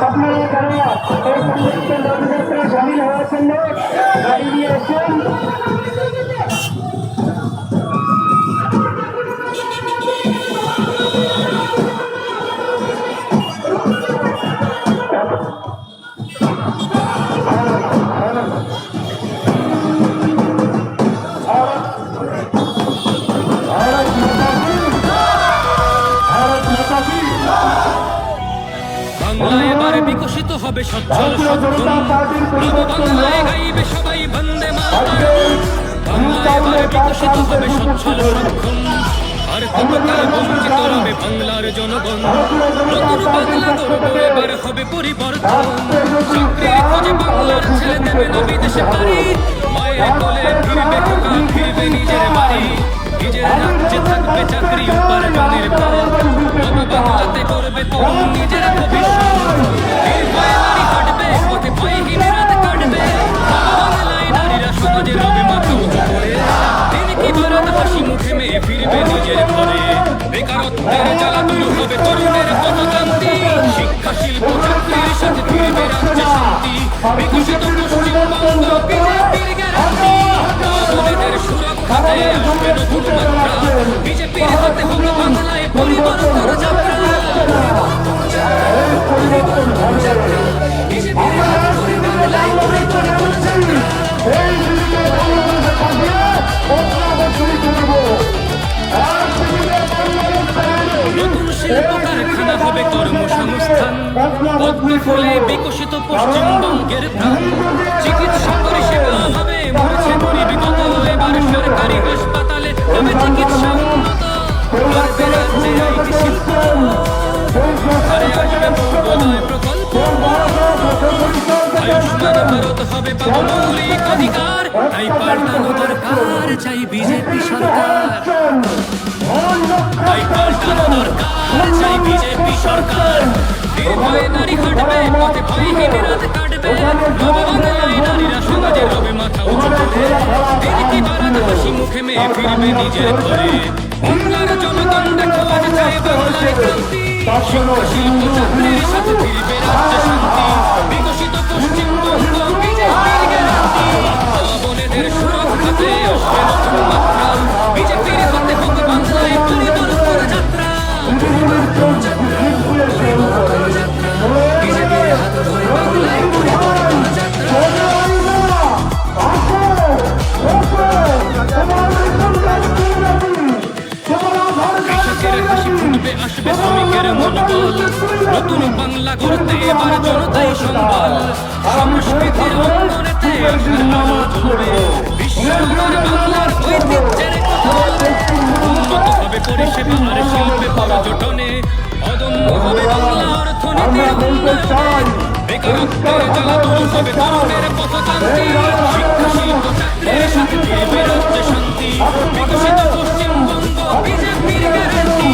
আপনারা যারা এই সংগঠিত রথযাত্রায় সামিল হওয়ার জন্য গাড়ি নিয়ে আসেন। বাংলা এবারে বিকশিত হবে সচ্ছল সক্ষম, বাংলায় গাইবে সবাই বন্দে মাতরম। বাংলা এবারে বিকশিত হবে সচ্ছল সক্ষম, আর কতকাল বঞ্চিত রবে বাংলার জনগণ। নতুন বাংলা গর্ব এবার হবে পরিবর্তন, চাকরির খোঁজে বাংলার ছেলে দেবে না বিদেশে পাড়ি। মায়ের কোলে ফিরবে খোকা, ফিরবে নিজের বাড়ি, নিজের রাজ্যে থাকবে চাকরি উপার্জনের পথ। বাবা বাংলাতে করবে তরুণ নিজের ভবিষ্যৎ, নির্ভয়ে নারী হাঁটবে পথে পায়হীন রাত কাটবে। বাংলায় নারীরা সমাজে রবে মাথা উঁচু করে, দিন কি বারাত হাসি মুখে মেয়ে ফিরবে নিজের ঘরে। বেকারত্বের জ্বালা দূর হবে তরুণের পথক্রান্তি, শিক্ষা শিল্প চাকরির সাথে ফিরবে রাজ্যে শান্তি। বিকশিত পশ্চিমবঙ্গ বিজেপির গ্যারান্টি, বোনেদের সুরক্ষাতে আসবে নতুন মাত্রা। বিজেপির হাতে হবে বাংলায় পরিবর্তন যাত্রা। বিজেপির হাতে হবে বাংলায় পরিবর্তন যাত্রা। নতুন শিল্প কারখানা হবে কর্মসংস্থান, পদ্ম ফুলে বিকশিত পশ্চিমবঙ্গের প্রাণ। চিকিৎসা পরিষেবা হবে মরেছে গরিব কত, এবার সরকারি হাসপাতালে হবে চিকিৎসা উন্নত। বাড়বে রাজ্যে আইটি শিল্প, ঘরে আসবে পূর্বোদয় প্রকল্প। আয়ুষ্মান ভারত হবে পাবো মৌলিক অধিকার, তাই পাল্টানো দরকার চাই বিজেপি সরকার। তাই পাল্টানো দরকার চাই বিজেপি সরকার। নির্ভয়ে নারী হাঁটবে পথে পায়হীন রাত কাটবে, নব বাংলায় নারীরা সমাজে রবে মাথা উঁচু করে। দিন কি বারাত হাসি মুখে মেয়ে ফিরবে নিজের ঘরে। বাংলার জনগণ দেখো আজ চাই বাংলায় ক্রান্তি, শিক্ষা শিল্প চাকরির সাথে ফিরবে রাজ্যে শান্তি। বিকশিত পশ্চিমবঙ্গ বিজেপির গ্যারান্টি, বোনেদের সুরক্ষাতে আসবে নতুন মাত্রা। বিজেপির হাতে হবে বাংলায় পরিবর্তন যাত্রা। বিজেপির হাতে হবে বাংলায় পরিবর্তন যাত্রা। কৃষকের হাসি ফুটবে আসবে শ্রমিকের মনোবল, নতুন বাংলা গড়তে এবার জনতাই সম্বল। সংস্কৃতির অঙ্গনেতে আশার আলো জ্বলবে, বিশ্বমার বাংলার ঐতিহ্যের কথা বলবে। উন্নত হবে পরিষেবা আর শিল্পে পর্যটনে, অদম্য হবে বাংলা অর্থনীতির উন্নয়নে। বেকারত্বের জ্বালা দূর হবে তরুণের পথক্রান্তি, শিক্ষা শিল্প চাকরির সাথে ফিরবে রাজ্যে শান্তি। বিকশিত পশ্চিমবঙ্গ বিজেপির গ্যারান্টি,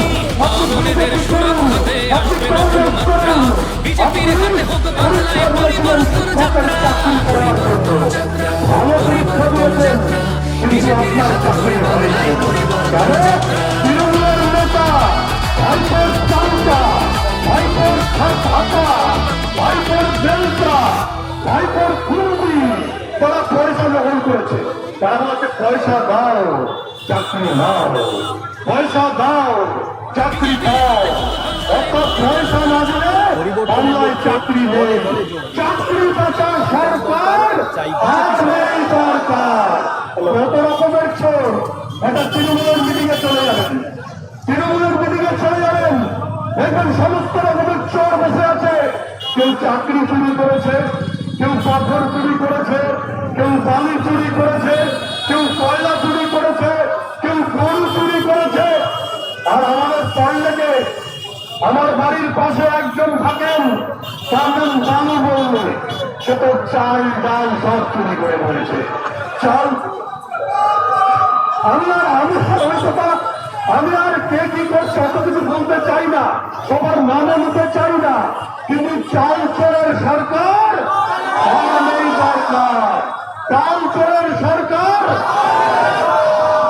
বোনেদের সুরক্ষাতে আসবে নতুন মাত্রা। বিজেপির হাতে হোক বাংলায় পরিবর্তন যাত্রা। পরিবর্তন যাত্রা, পরিবর্তন যাত্রা। বিজেপির হাতে হবে বাংলায় পরিবর্তন যাত্রা। তারা পয়সা গ্রহণ করেছে, তারা বলছে পয়সা দাও চাকরি নাও, পয়সা দাও চাকরি দাও। অর্থাৎ পয়সা না দিলে বাংলায় চাকরি নেই। চাকরি পাতা সরকার আজ নেই সরকার। কত রকমের চোর, এটা তৃণমূলের মিটিং এ চলে যাবেন, তৃণমূলের মিটিং এ চলে যাবেন, দেখবেন সমস্ত রকমের চোর বসে আছে। কেউ চাকরি চুরি করেছে, কেউ পাথর চুরি করেছে, কেউ বালি চুরি করেছে, কেউ কয়লা চুরি করেছে, কেউ গরু চুরি করেছে। আর আমাদের পল্লেকে আমার বাড়ির পাশে একজন থাকেন, তার নাম বানু বললে, সে তো চাল ডাল সব চুরি করে বলেছে। চাল আমি আর কে কি করছে অত কিছু বলতে চাই না, সবার নামে নিতে চাই না, কিন্তু চাল চোরের সরকার আর নেই দরকার। চাল চোরের সরকার,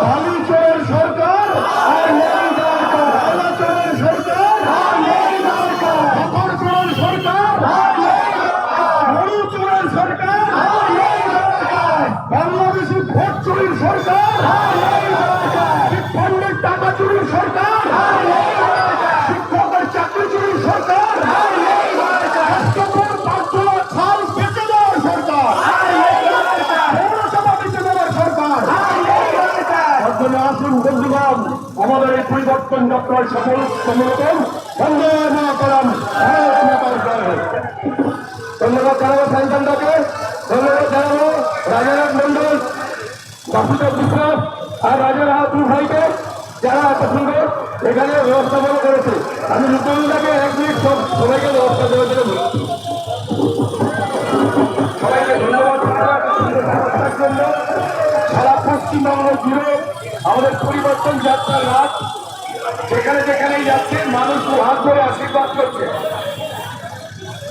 বালি চোরের সরকার আর নেই দরকার, চোরের সরকার আর নেই তৎপর সফল সমর্থন বন্দে মাতরম, ভারত মাতার জয়। ধন্যবাদ জানাবো সাইন্দানদাকে, ধন্যবাদ জানাবো রাজারাম মন্ডল, বাসুদেব বিশ্বাস আর রাজারাম দু ভাইকে, যারা এত সুন্দর এখানে ব্যবস্থাপনা করেছে। আমি রুদ্রদাকে এক মিনিট সবাইকে ব্যবস্থা করে দিতে বলছি। সবাইকে ধন্যবাদ ব্যবস্থার জন্য। সারা পশ্চিমবঙ্গ জুড়ে আমাদের পরিবর্তন যাত্রার রাত, যেখানে যেখানেই যাচ্ছে মানুষ হাত ধরে আশীর্বাদ করছে।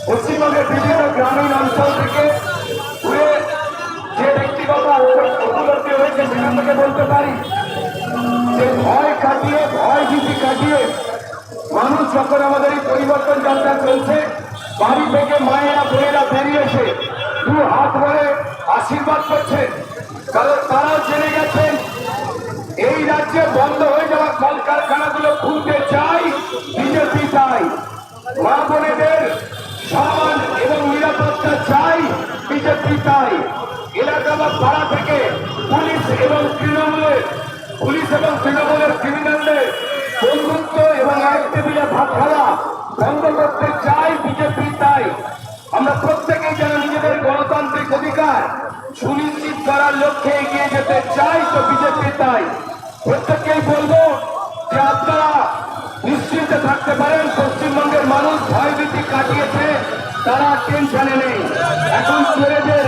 পশ্চিমবঙ্গের বিভিন্ন গ্রামীণ অঞ্চল থেকে ঘুরে যে ব্যক্তিগত উপলব্ধি হয়েছে সেখান থেকে বলতে পারি যে ভয় কাটিয়ে, ভয় ভীতি কাটিয়ে মানুষ যখন আমাদের এই পরিবর্তন যাত্রা চলছে, বাড়ি থেকে মায়েরা বোনেরা বেরিয়েছে দু হাত ভরে আশীর্বাদ করছে। কারণ তারাও জেনে গেছেন এই রাজ্যে বন্ধ হয়ে যাওয়া কলকারখানাগুলো খুলতে চাই বিজেপি, চাই মা বোনেদের সম্মান এবং নিরাপত্তা চাই বিজেপি, চাই এলাকা বা পাড়া থেকে পুলিশ এবং তৃণমূলের ক্রিমিনালদের বন্ধুত্ব এবং এক টেবিলে ভাত খাওয়া বন্ধ করতে চাই বিজেপি, তাই আমরা প্রত্যেকেই যেন নিজেদের গণতান্ত্রিক অধিকার সুনিশ্চিত করার লক্ষ্যে এগিয়ে যেতে চাই, তো বিজেপি তাই প্রত্যেককেই বলবো যে আপনারা নিশ্চিন্তে থাকতে পারেন। পশ্চিমবঙ্গের মানুষ ভয়ভীতি কাটিয়েছে, তারা টেনশনে নেই। এখন ছেলেদের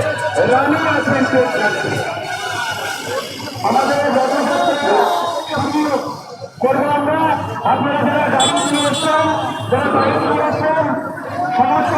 রানি আছেন টেনশনে। আমাদের করবো আমরা, আপনারা যারা গাড়ি নিয়ে এসছেন, যারা বাইক নিয়ে এসছেন, সমস্ত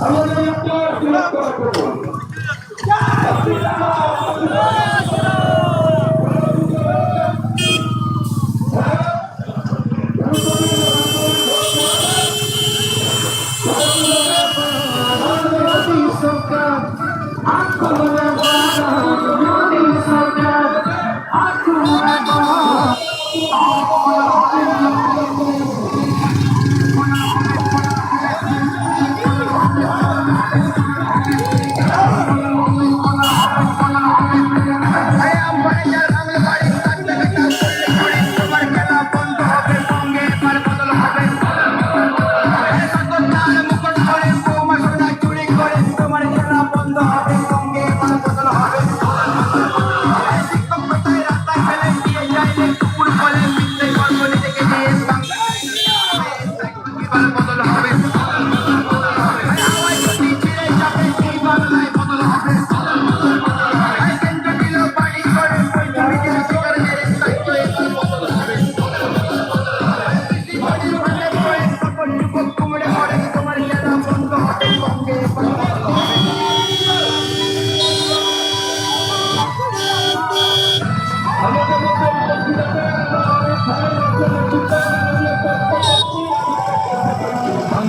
আমাদের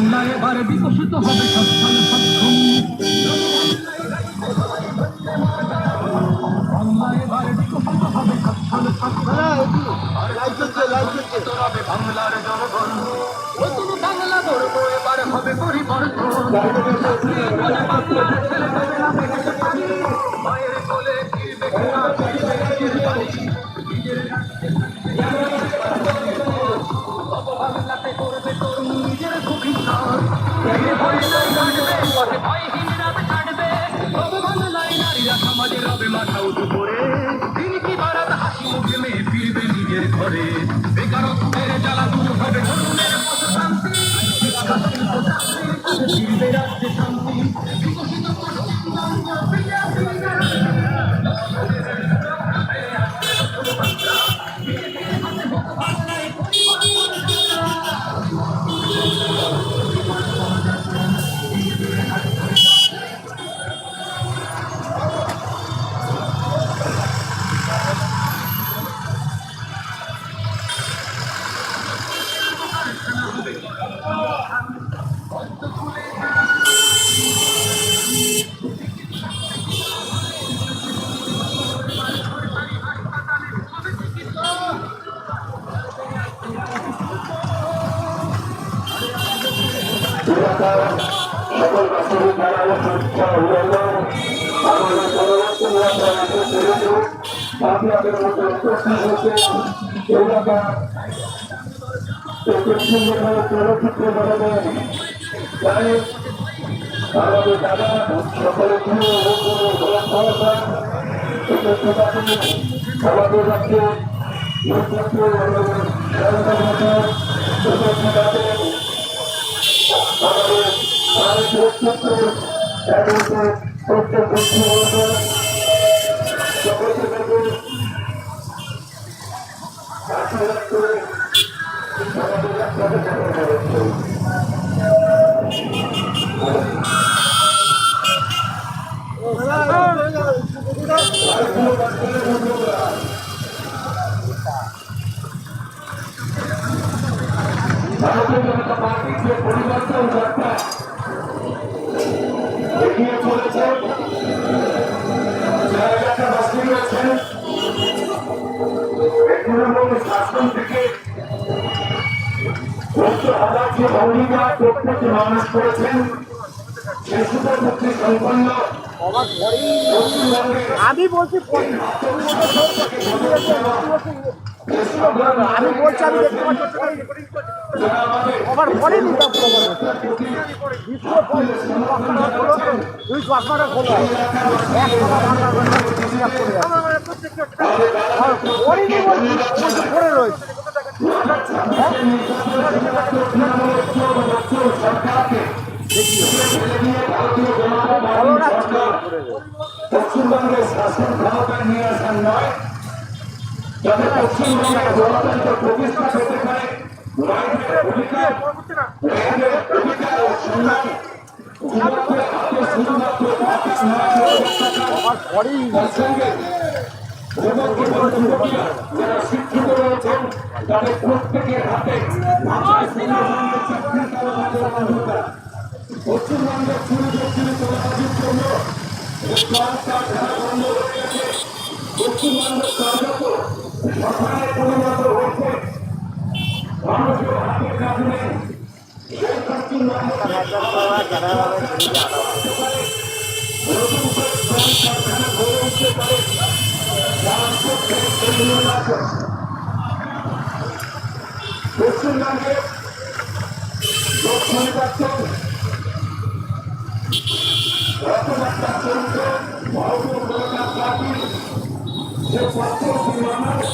বাংলা এবার বিকশিত হবে সচ্ছল সক্ষম বাংলা এবার বিকশিত হবে সচ্ছল সক্ষম হবে বাংলার জনগণ নতুন বাংলা গর্ব এবার হবে পরিবর্তন মায়ের কোলে ফিরবে কিনা ফিরবে নিজের বাড়ি নিজের বাংলাতে করবে তরুণ নিজের ভবিষ্যৎ ভয়হীন রাত কাটবে তবে বাংলায় নারীরা সমাজে রবে মাথা উঁচু করে দিন কি বারাত হাসি মুখে মেয়ে ফিরবে নিজের ঘরে বেকারত্বের জ্বালা দূর হবে তরুণের মতো শান্তি শিক্ষা শিল্প চাকরি ফিরবে রাজ্যে শান্তি বিকশিত সকল বাসী জানানো শুভেচ্ছা অভিনন্দন আমাদের পরবর্তী আপনাদের মধ্যে উপস্থিত হয়েছে এলাকা চলচ্চিত্র জগতের তাই আমাদের দাদা সকলের প্রিয় আমাদের রাজ্যে ভারতীয় জনতা পার্টির যে পরিবর্তন যাত্রা এগিয়ে চলেছে যারা এলাকাবাসী রয়েছেন তৃণমূল শাসন থেকে হাজার যে ভূমিকা প্রত্যেকে মানুষ করেছেন সে সুপরমুক্তি সম্পন্ন আমি বলছি আমি বলছি আমি দেখতে পাচ্ছি আবার পরে নিতাম দুই চশমাটা খোলা পরে রয়েছে পশ্চিমবঙ্গের শাসন ক্ষমতায় নিয়ে আসার নয় যাতে পশ্চিমবঙ্গের গণতন্ত্র প্রতিষ্ঠা পেতে পারে যারা শিক্ষিত রয়েছেন তাদের প্রত্যেকের হাতে পশ্চিমবঙ্গের চুরি দক্ষিণে চলাবাজির জন্য বন্ধ হয়ে গেছে পশ্চিমবঙ্গের কার্যত সরকারের পরিণত হয়েছে মানুষের হাতের কাছে নেই সেই পশ্চিমবঙ্গ পশ্চিমবঙ্গে নির্বাচন রথযাত্রা চলছে ভারতীয় জনতা পার্টি যে পশ্চিমবঙ্গের মানুষ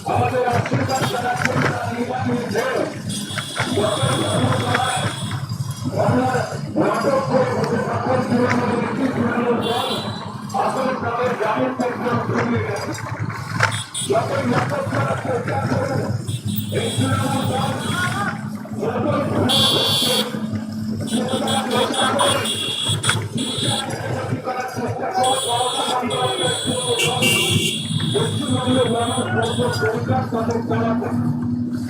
আমাদের আশীর্বাদ জানাচ্ছেন নির্বাচনী নাটক করে বসে থাকেন তৃণমূলের একটি তৃণমূল দল আসলে তাদের গ্রামের থেকে ঘুরিয়ে গেছে যতই নাটক করার চেষ্টা করেন এই তৃণমূল দল যতই ভ্রমণ করছে করার চেষ্টা করে পশ্চিমবঙ্গের মানুষ বন্ধ সরকার তাদের চালাতে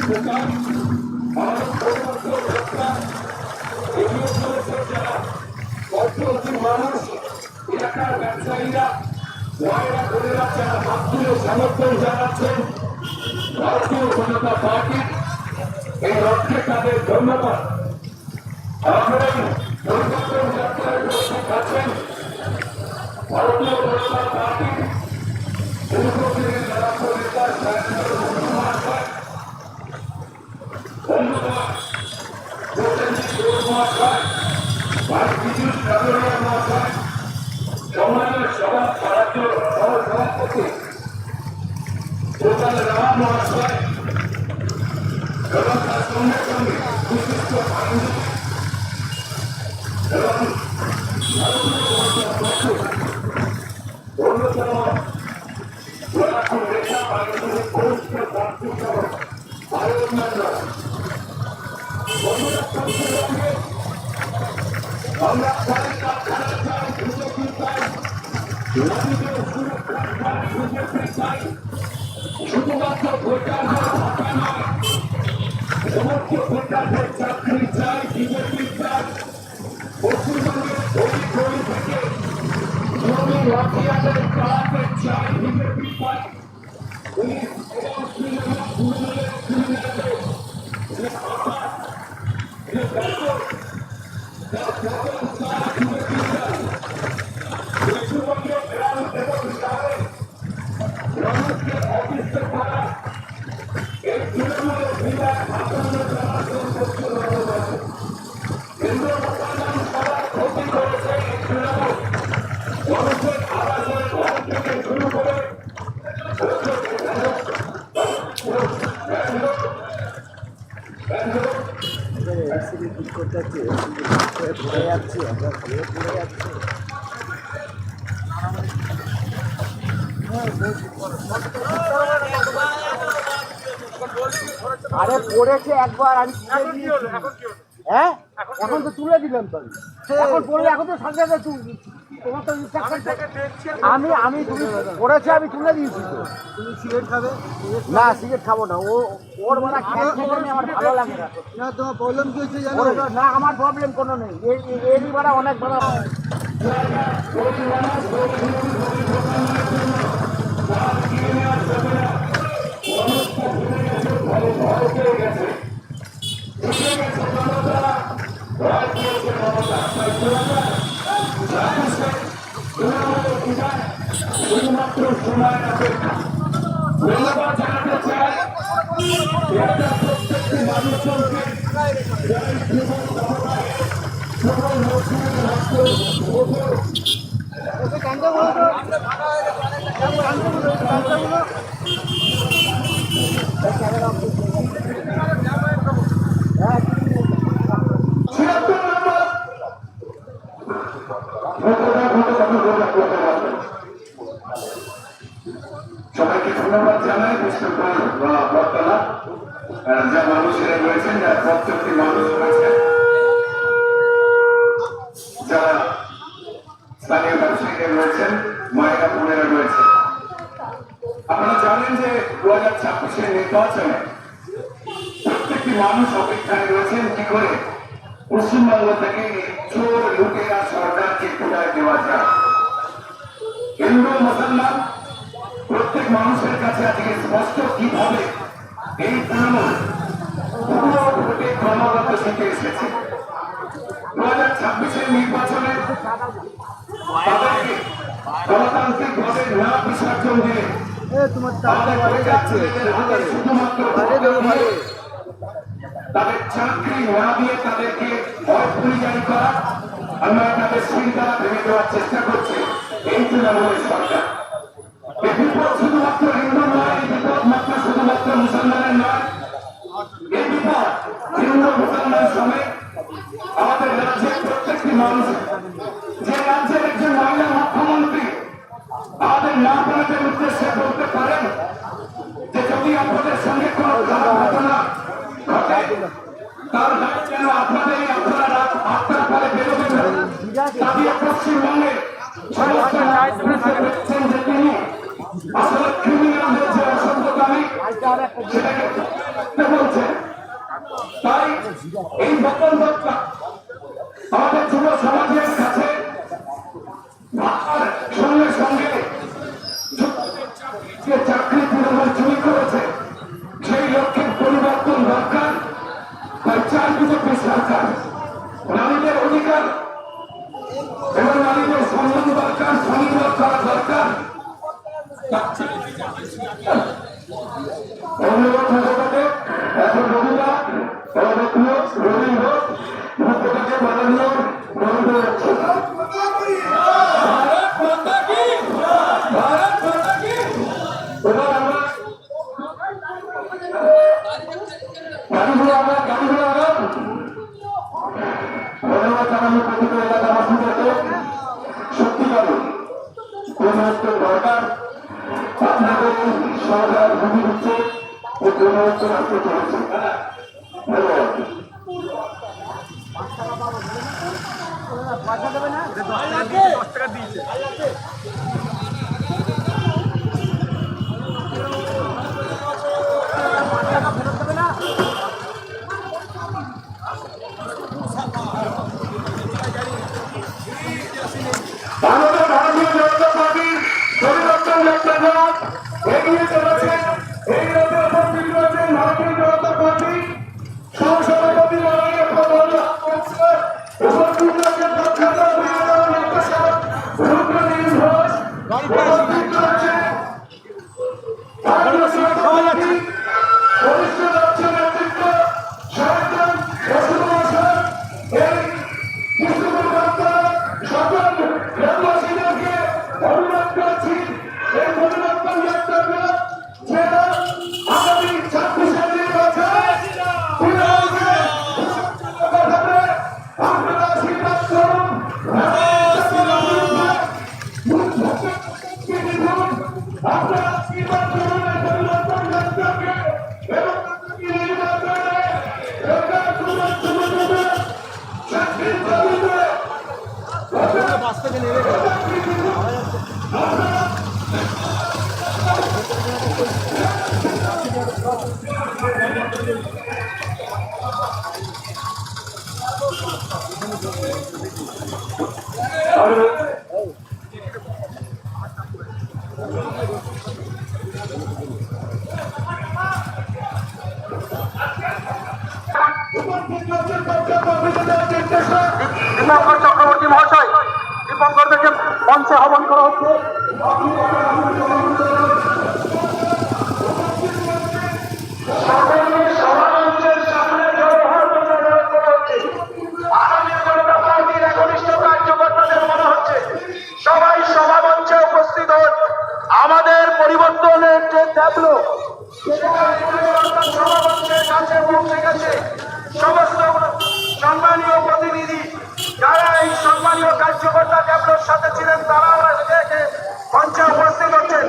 সরকার আমাদের পরিবর্তন সরকার এগিয়ে চলেছে যারা অর্থনৈতিক মানুষ এলাকার ব্যবসায়ীরা মহিলা বোনেরা যারা হাত তুলে সমর্থন জানাচ্ছেন ভারতীয় জনতা পার্টি এই লক্ষ্যে তাদের ধন্যবাদ। আমাদের পরিবর্তন যাত্রায় উপস্থিত আছেন ভারতীয় জনতা পার্টি পূর্বদিনের রাষ্ট্র নেতা মহাশয় বন্ধুগণ মহাশয় ভাই বিজু সাগরিয়া মহাশয় সম্মানীয় সভা রাজ্য সভাপতি গোপাল রাম মহাশয় এবং তার সঙ্গে সঙ্গে বিশিষ্ট আইনজীবী এবং অন্যতম প্রধান নেতা আইনজীবী কোর্টকে প্রার্থী সহ আরো অন্যান্য পশ্চিমবঙ্গে আমরা চাই কারখানা চাই বিজেপি চাই নদীকে সুরক্ষা চাই বিজেপি চাই শুধুমাত্র ভোটারদের ভাতা নয় সমস্ত ভোটারদের চাকরি চাই বিজেপি চাই পশ্চিমবঙ্গের গরিব গরিব থেকে জমি মাফিয়াদের চালাতে চাই বিজেপি চাই পুলিশ এবং ক্রিমিনালদের যে ভাতা যে বেতন তার বেতন চাই বিজেপি চাই পশ্চিমবঙ্গের গ্রাম এবং শহরে মানুষকে অতিষ্ঠ করা এই তৃণমূলের বিরাট আচরণ চলাচল করতে হবে কেন্দ্র মুসলমান সবার ক্ষতি করেছে এই তৃণমূল মানুষের আবাসের ঘর থেকে শুরু করে আরে পড়েছে একবার আমি হ্যাঁ এখন তো তুলে দিলাম তো এখন পড়লে এখন তো সাথে সাথে তোমার তো আমি তুমি পড়েছে আমি তুলে দিয়েছি তো তুমি সিগারেট খাবে না সিগারেট খাবো না ওর মানে খেতে আমার ভালো লাগে না তোমার প্রবলেম কি হচ্ছে জানো না আমার প্রবলেম কোনো নেই এরই বাড়া অনেক বড় শুধুমাত্র সময় অপেক্ষা ধন্যবাদ জানাতে চাই প্রত্যেকটি মানুষজনকে সবাইকে ধন্যবাদ জানাই বিষ্ণুপুর বটতলা যা মানুষেরা রয়েছেন যারা প্রত্যেকটি মানুষ রয়েছেন যারা স্থানীয় ব্যবসায়ীরা রয়েছেন মহিলা বোনেরা রয়েছেন। আপনারা জানেন যে 2026-এর নির্বাচনে প্রত্যেকটি মানুষ অপেক্ষায় রয়েছেন কি করে পশ্চিমবঙ্গ থেকে চোর লুটেরা সরকারকে বিদায় দেওয়া যায়। হিন্দু মুসলমান প্রত্যেক মানুষের কাছে আজকে স্পষ্ট কিভাবে এই তৃণমূল পুরো ভোটে ক্রমাগত জিতে এসেছে। 2026-এর নির্বাচনে তাদেরকে গণতান্ত্রিক ভাবে না বিসর্জন দিলে শুধুমাত্র তাদের চাকরি না দিয়ে তাদেরকে অপরিজারি করা আমরা তাদের শৃঙ্খলা ভেঙে দেওয়ার চেষ্টা করছি এই তৃণমূলের সরকার। এই বিপদ শুধুমাত্র হিন্দু নয়, এই বিপদ মাত্র শুধুমাত্র মুসলমানের নয়, এই বিপদ হিন্দু মুসলমান সমেত আমাদের রাজ্যের প্রত্যেকটি মানুষ। যে রাজ্যের একজন মহিলা মুখ্যমন্ত্রী আমাদের না বলাদের উদ্দেশ্যে বলতে পারেন যে যদি আপনাদের সঙ্গে কোন খারাপ ঘটনা ঘটে তার দায় যেন আপনাদের আপনারা রাত 8টার পরে বেরোবেন না। দাঁড়িয়ে পশ্চিমবঙ্গে সমস্ত রাজ্য যে তিনি আসলে আর একটা সেটাকে বলছে। তাই এই বক্তব্যটা আমাদের যুব সমাজের কাছে ভাষার সঙ্গে সঙ্গে যে চাকরি পুনরায় চুরি করেছে সেই লক্ষ্যের পরিবর্তন দরকার। তাই চার বিজেপি সরকার নারীদের অধিকার এবং নারীদের সম্মান দরকার, সম্মান করা দরকার। অনুরোধ হবে এখন রবিবার রবীন্দ্র মুখ্যটাকে মাননীয় মনোনয়ন হচ্ছে। এবার আমরা গাড়িগুলো আগাম ধন্যবাদ জানাবো প্রতিটি এলাকাবাসীদেরকে। সত্যিকারে কোন একটা দরকার আপনাদের সরকার ভূমি হচ্ছে যে কোন একটা রাস্তা চলেছে। ধন্যবাদ। পয়সা দেবে না 10 টাকা দিয়েছে। ফেরত দেবে না। আমাদের ভারতীয় জনতা পার্টির পরিবর্তন যাত্রা এগিয়ে চলেছে। এই রথে উপস্থিত রয়েছেন ভারতীয় জনতা পার্টি সহসভাপতি মাননীয় উপস্থিত রয়েছেন প্রখ্যাত নির্বাচক রূপনীল ঘোষ, উপস্থিত রয়েছেন বরিষ্ঠ রাজ্য নেতৃত্ব সরকার বসুমহাশয়। এই বিষ্ণুপুর বার্তার সকল গ্রামবাসীদেরকে অনুরোধ করছি এই পরিবর্তন যাত্রাটা যেন আগামী 26শে নির্বাচনে আপনারা আশীর্বাদ করুন। আপনারা আশীর্বাদ করুন এই পরিবর্তন যাত্রাকে এবং নির্বাচনে সরকার সুযোগ চাকরির দাবিতে দীপঙ্কর চক্রবর্তী মহাশয়, দীপঙ্করদেরকে মঞ্চে আহ্বান করা হচ্ছে। সবাই সভামঞ্চে উপস্থিত হন। আমাদের পরিবর্তনের যে ট্যাবলো সভামঞ্চের কাছে পৌঁছে গেছে। সমস্ত সম্মানীয় প্রতিনিধি যারা এই সম্মানীয় কার্যকর্তা ট্যাবলোর সাথে ছিলেন তারা মঞ্চে উপস্থিত হচ্ছেন।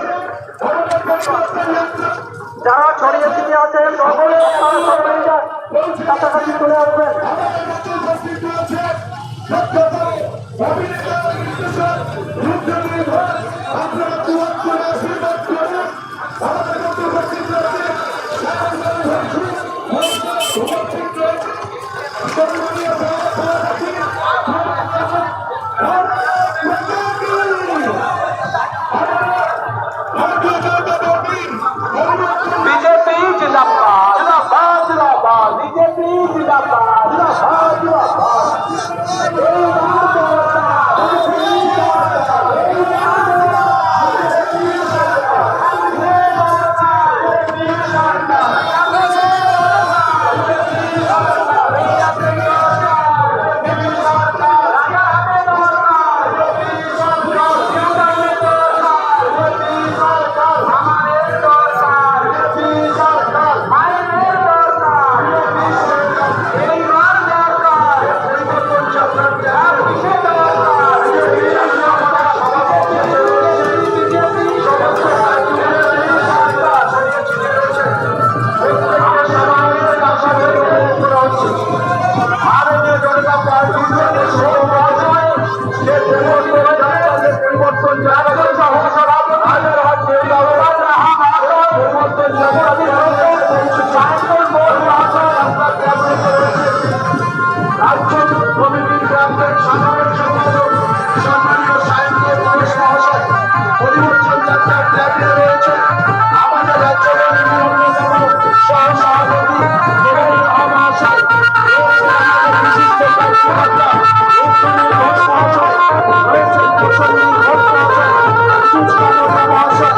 যারা ছড়িয়ে ছিটিয়ে আছেন সকলে কাছাকাছি চলে আসবেন। বিজেপি জিন্দাবাদ, জিন্দাবাদ, জিন্দাবাদ, বিজেপি জিন্দাবাদ, জিন্দাবাদ, জিন্দাবাদ। পরিবর্তন যাত্রা ক্যাবিনেটে রয়েছে রাজ্য কমিটির গ্রামের সাধারণ সম্পাদক সম্মানীয় সাহিত্য পরেশ মহাশয়, পরিবর্তন যাত্রার ক্যাবিনেটে রয়েছে আমাদের রাজ্যের অন্যতম সহ-সভাপতি দেবানী মহাশয়, রয়েছে আমাদের বিশিষ্ট কার্যকর্তা রূপসিনী ঘোষ মহাশয়, রয়েছে কুশলী ঘোষ মহাশয়, সুস্মিতা মহাশয়।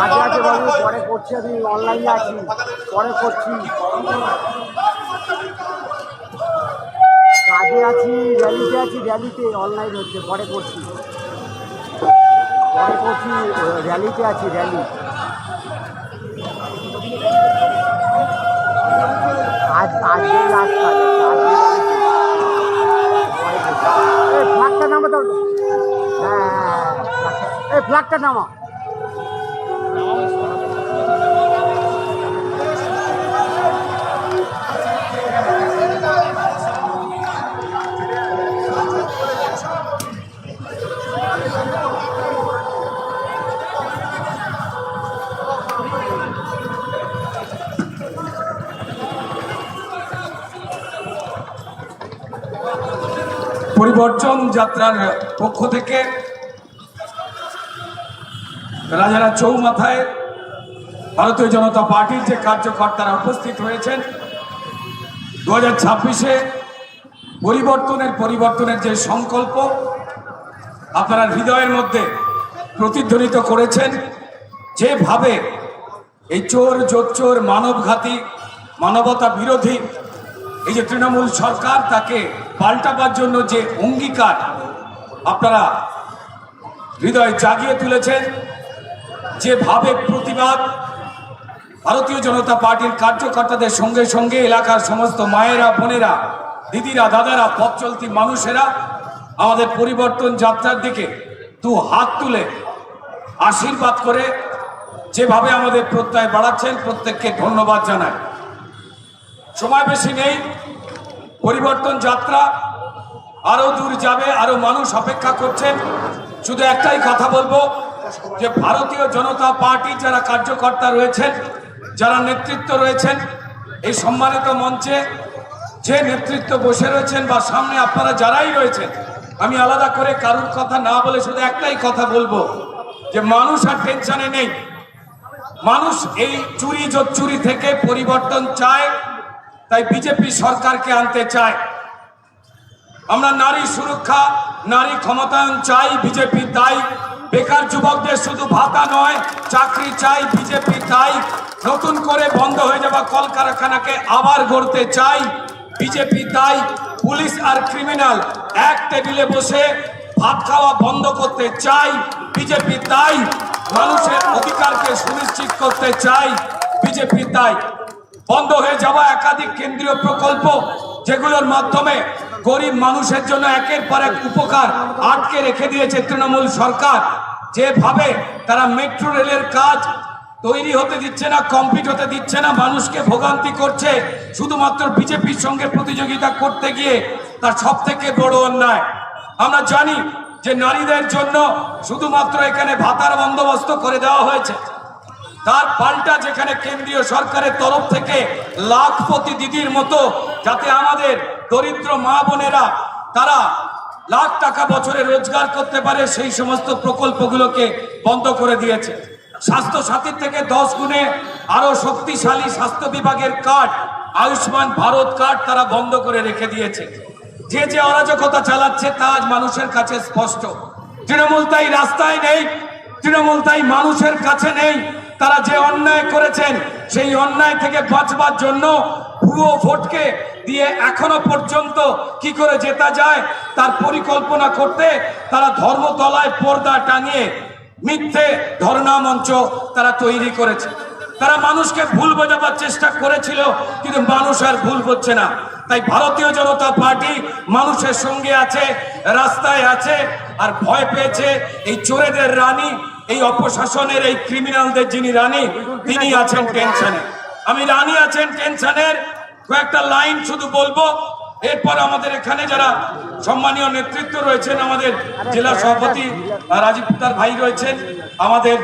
আগে আগে বাবু পরে করছি, আমি অনলাইনে আছি, পরে করছি, কাজে আছি, র্যালিতে আছি, র্যালিতে অনলাইন হচ্ছে, পরে করছি, র্যালিতে আছি, র্যালি আজকে লাস্ট কাজ আছে, এই ফ্ল্যাগটা নামা তো, হ্যাঁ এই ফ্ল্যাগটা নামা। পরিবর্তন যাত্রার পক্ষ থেকে রাজারা চৌমাথায় ভারতীয় জনতা পার্টির যে কার্যকর্তারা উপস্থিত হয়েছেন 2026-এ পরিবর্তনের যে সংকল্প আপনারা হৃদয়ের মধ্যে প্রতিধ্বনিত করেছেন, যেভাবে এই চোর জোচ্চোর মানবঘাতী মানবতা বিরোধী এই যে তৃণমূল সরকার তাকে পাল্টাবার জন্য যে অঙ্গীকার আপনারা হৃদয় জাগিয়ে তুলেছেন, যেভাবে প্রতিবাদ ভারতীয় জনতা পার্টির কার্যকর্তাদের সঙ্গে সঙ্গে এলাকার সমস্ত মায়েরা, বোনেরা, দিদিরা, দাদারা, পথ চলতি মানুষেরা আমাদের পরিবর্তন যাত্রার দিকে দু হাত তুলে আশীর্বাদ করে যেভাবে আমাদের প্রত্যয় বাড়াচ্ছেন, প্রত্যেককে ধন্যবাদ জানাই। সময় বেশি নেই, পরিবর্তন যাত্রা আরো দূর যাবে, আরো মানুষ অপেক্ষা করছেন। শুধু একটাই কথা বলবো যে ভারতীয় জনতা পার্টির যারা কার্যকর্তা রয়েছেন, যারা নেতৃত্ব রয়েছেন, এই সম্মানিত মঞ্চে যে নেতৃত্ব বসে রয়েছেন বা সামনে আপনারা যারাই রয়েছেন, আমি আলাদা করে কারুর কথা না বলে শুধু একটাই কথা বলবো যে মানুষ আর টেনশনে নেই। মানুষ এই চুরি জোচ্চুরি থেকে পরিবর্তন চায়, তাই বিজেপি সরকারকে আনতে চায়। আমরা নারী সুরক্ষা, নারী ক্ষমতায়ন চাই, বিজেপি তাই। বেকার যুবকদের শুধু ভাতা নয়, চাকরি চাই, বিজেপি তাই। নতুন করে বন্ধ হয়ে যাওয়া কলকারখানাকে আবার গড়তে চাই, বিজেপি তাই। পুলিশ আর ক্রিমিনাল এক টেবিলে বসে ভাত খাওয়া বন্ধ করতে চাই, বিজেপি তাই। মানুষের অধিকারকে সুনিশ্চিত করতে চাই, বিজেপি তাই। বন্ধ হয়ে যাওয়া একাধিক কেন্দ্রীয় প্রকল্প যেগুলোর মাধ্যমে গরিব মানুষের জন্য একের পর এক উপকার আটকে রেখে দিয়েছে তৃণমূল সরকার, যেভাবে তারা মেট্রো রেলের কাজ তৈরি হতে দিচ্ছে না, কমপ্লিট হতে দিচ্ছে না, মানুষকে ভোগান্তি করছে শুধুমাত্র বিজেপির সঙ্গে প্রতিযোগিতা করতে গিয়ে, তার সব থেকে বড় অন্যায়। আমরা জানি যে নারীদের জন্য শুধুমাত্র এখানে ভাতার বন্দোবস্ত করে দেওয়া হয়েছে, তার পাল্টা যেখানে কেন্দ্রীয় সরকারের তরফ থেকে লাখপতি দিদির মতো যাতে আমাদের দরিদ্র মা বোনেরা তারা লাখ টাকা বছরে রোজগার করতে পারে, সেই সমস্ত প্রকল্পগুলোকে বন্ধ করে দিয়েছে। স্বাস্থ্য সাথীর থেকে 10 গুণে আরো শক্তিশালী স্বাস্থ্য বিভাগের কার্ড, আয়ুষ্মান ভারত কার্ড তারা বন্ধ করে রেখে দিয়েছে। যে যে অরাজকতা চালাচ্ছে তা আজ মানুষের কাছে স্পষ্ট। তৃণমূল তাই রাস্তায় নেই, তৃণমূল তাই মানুষের কাছে নেই। তারা যে অন্যায় করেছেন সেই অন্যায় থেকে বাঁচবার জন্য ভুয়ো ভোটকে দিয়ে এখনো পর্যন্ত কি করে জেতা যায় তার পরিকল্পনা করতে তারা ধর্মতলায় পর্দা টাঙিয়ে মিথ্যে ধর্ণা মঞ্চ তারা তৈরি করেছে। তারা মানুষকে ভুল বোঝাবার চেষ্টা করেছিল, কিন্তু মানুষ আর ভুল বুঝছে না। তাই ভারতীয় জনতা পার্টি মানুষের সঙ্গে আছে, রাস্তায় আছে, আর ভয় পেয়েছে এই চোরেদের রানী, এই অপশাসনের এই ক্রিমিনালদের যিনি রানী, তিনি আছেন টেনশনে। আমি রানী আছেন টেনশনের কয়েকটা লাইন শুধু বলবো এরপর আমাদের এখানে যারা সম্মানীয় নেতৃত্ব রয়েছেন, আমাদের জেলা সভাপতি রাজীব পুতার ভাই রয়েছেন, আমাদের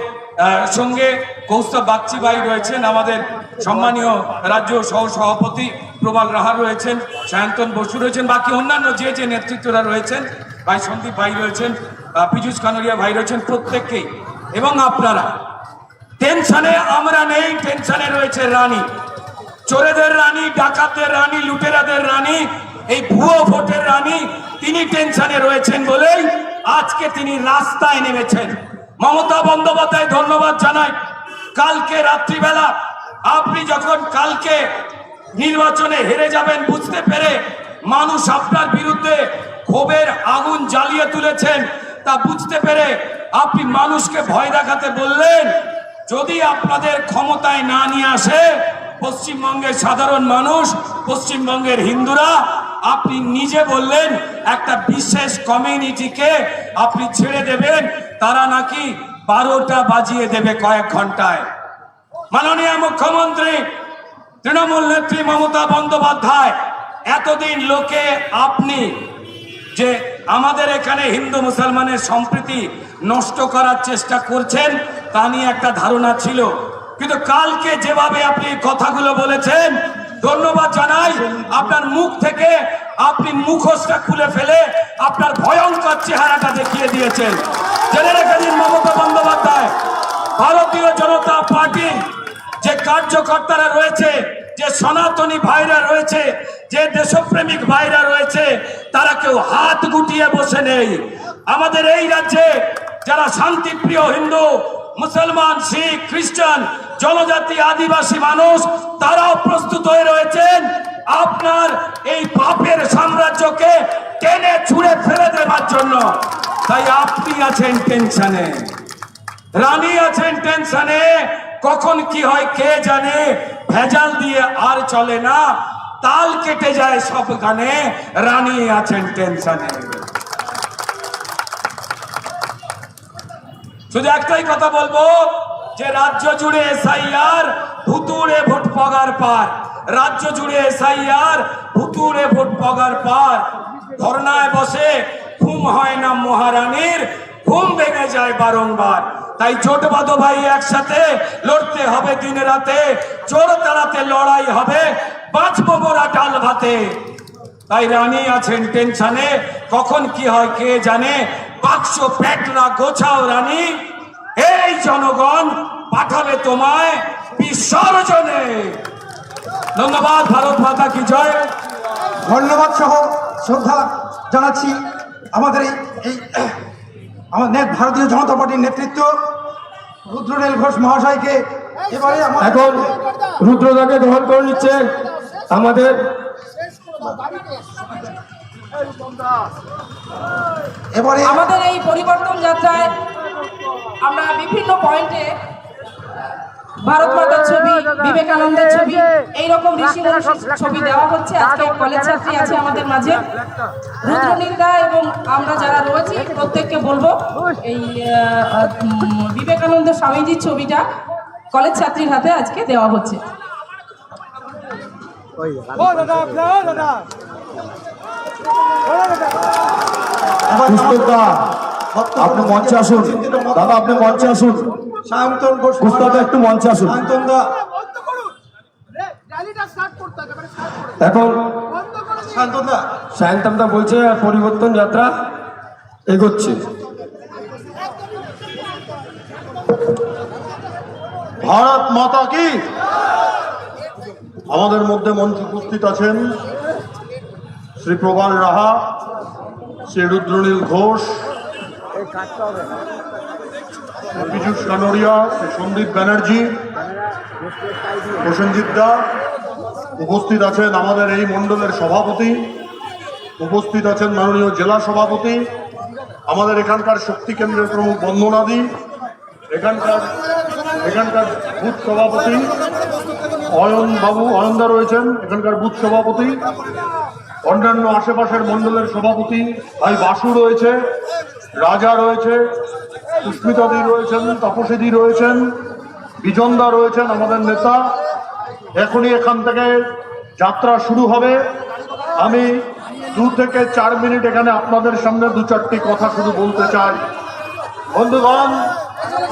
সঙ্গে কৌস্তব বাগচি ভাই রয়েছেন, আমাদের সম্মানীয় রাজ্য সহ সভাপতি প্রবাল রাহা রয়েছেন, সায়ন্তন বসু রয়েছেন, বাকি অন্যান্য যে যে নেতৃত্বরা রয়েছেন, ভাই সন্দীপ ভাই রয়েছেন, পীযূষ কানড়িয়া ভাই রয়েছেন, প্রত্যেককেই। এবং আপনারা টেনশনে আমরা নেই, টেনশনে রয়েছে রানী, চোরেদের রানী, ডাকাতদের রানী, লুটেরাদের রানী, এই ভুয়ো ভোটের রানী, তিনি টেনশনে রয়েছেন বলেই আজকে তিনি রাস্তায় নেমেছেন। মমতা বন্দ্যোপাধ্যায় ধন্যবাদ জানাই। কালকে রাত্রিবেলা আপনি যখন কালকে নির্বাচনে হেরে যাবেন বুঝতে পেরে মানুষ আপনার বিরুদ্ধে ক্ষোভের আগুন জ্বালিয়ে তুলেছেন, তা বুঝতে পেরে আপনি মানুষকে ভয় দেখাতে বললেন যদি আপনাদের ক্ষমতায় না নিয়ে আসে পশ্চিমবঙ্গের সাধারণ মানুষ, পশ্চিমবঙ্গের হিন্দুরা, আপনি নিজে বললেন একটা বিশেষ কমিউনিটিকে আপনি ছেড়ে দেবেন, তারা নাকি 12টা বাজিয়ে দেবে কয়েক ঘন্টায়। মাননীয় মুখ্যমন্ত্রী তৃণমূল নেত্রী মমতা বন্দ্যোপাধ্যায়, এতদিন লোকে আপনি যে আমাদের এখানে হিন্দু মুসলমানের সম্প্রীতি নষ্ট করার চেষ্টা করছেন তা নিয়ে একটা ধারণা ছিল, কিন্তু কালকে যেভাবে আপনি কথাগুলো বলেছেন ধন্যবাদ জানাই। আপনার মুখ থেকে আপনি মুখোশটা খুলে ফেলে আপনার ভয়ঙ্কর চেহারাটা দেখিয়ে দিয়েছেন। জেনে রেখে দিন মমতা বন্দ্যোপাধ্যায়, ভারতীয় জনতা পার্টির যে কার্যকর্তারা রয়েছে, যে সনাতনী ভাইরা রয়েছে, যে দেশপ্রেমিক ভাইরা রয়েছে, তারা কেউ হাত গুটিয়ে বসে নেই। আমাদের এই রাজ্যে যারা শান্তিপ্রিয় হিন্দু, মুসলমান, শিখ, খ্রিস্টান, জনজাতি, আদিবাসী মানুষ, তারাও প্রস্তুত হয়ে রয়েছেন আপনার এই পাপের সাম্রাজ্যকে টেনে ছুঁড়ে ফেলে দেওয়ার জন্য। তাই আপনি আছেন টেনশনে, রানী আছেন টেনশনে, কখন কি হয় কে জানে। ভেজাল দিয়ে আর চলে না, তাল কেটে যায় সব গানে, রানী আছেন টেনশনে। শুধু একটাই কথা বলবো যে রাজ্য জুড়ে এসআইআর, ভুতুড়ে ভোট পগার পার, রাজ্য জুড়ে এসআইআর, ভুতুড়ে ভোট পগার পার। ধর্নায় বসে ঘুম হয় না মহারানীর, ঘুম ভেঙে যায় বারংবার। তাই জোট বাঁধো ভাই একসাথে, লড়তে হবে দিন রাতে, চোর তাড়াতে লড়াই হবে, বাঁচবো মোরা ডাল ভাতে। তাই রানী আছেন টেনশনে, কখন কি হয় কে জানে। বাক্স পেটরা গোছাও রানী, এই জনগণ পাঠাবে তোমায় বিসর্জনে। ধন্যবাদ। ভারত মাতা কি জয়। ধন্যবাদ সহ শ্রদ্ধা জানাচ্ছি আমাদের এই আমাদের ভারতীয় জনতা পার্টির নেতৃত্ব রুদ্রনীল ঘোষ মহাশয়কে। এবারে এখন রুদ্রদাকে গ্রহণ করে নিচ্ছে আমাদের এবারে আমাদের এই পরিবর্তন যাত্রায় আমরা বিভিন্ন পয়েন্টে ভারত মাতার ছবি, বিবেকানন্দের ছবি, এইরকম ঋষি মনীষীর ছবি দেওয়া হচ্ছে। আজকে কলেজ ছাত্রী আছে আমাদের মাঝে, রুদ্রনীলদা এবং আমরা যারা রয়েছি প্রত্যেককে বলবো এই বিবেকানন্দ স্বামীজির ছবিটা কলেজ ছাত্রীর হাতে আজকে দেওয়া হচ্ছে। পুস্তকদা আপনি মঞ্চে আসুন, দাদা আপনি মঞ্চে আসুন, সায়ন্তন ঘোষ পুস্তকদা একটু মঞ্চে আসুন। সায়ন্তন দা এখন সায়ন্তন দা সায়ন্তনদা বলছে পরিবর্তন যাত্রা এগোচ্ছে। ভারত মাতা কি। আমাদের মধ্যে মঞ্চে উপস্থিত আছেন শ্রী প্রবাল রাহা, শ্রী রুদ্রনীল ঘোষ, পীযূষ কানড়িয়া, শ্রী সন্দীপ ব্যানার্জি, প্রসেনজিৎ দা। উপস্থিত আছেন আমাদের এই মণ্ডলের সভাপতি, উপস্থিত আছেন মাননীয় জেলা সভাপতি, আমাদের এখানকার শক্তি কেন্দ্রের প্রমুখ বন্দনাদি, এখানকার বুথ সভাপতি অয়নদা রয়েছেন, এখানকার বুথ সভাপতি, অন্যান্য আশেপাশের মণ্ডলের সভাপতি ভাই বাসু রয়েছে, রাজা রয়েছে, সুস্মিতাদি রয়েছেন, তপসীদি রয়েছেন, বিজনদা রয়েছেন আমাদের নেতা। এখনই এখান থেকে যাত্রা শুরু হবে। আমি 2 থেকে 4 মিনিট এখানে আপনাদের সামনে 2-4টি কথা শুধু বলতে চাই। বন্ধুগণ,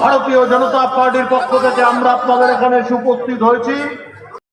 ভারতীয় জনতা পার্টির পক্ষ থেকে আমরা আপনাদের এখানে উপস্থিত হয়েছি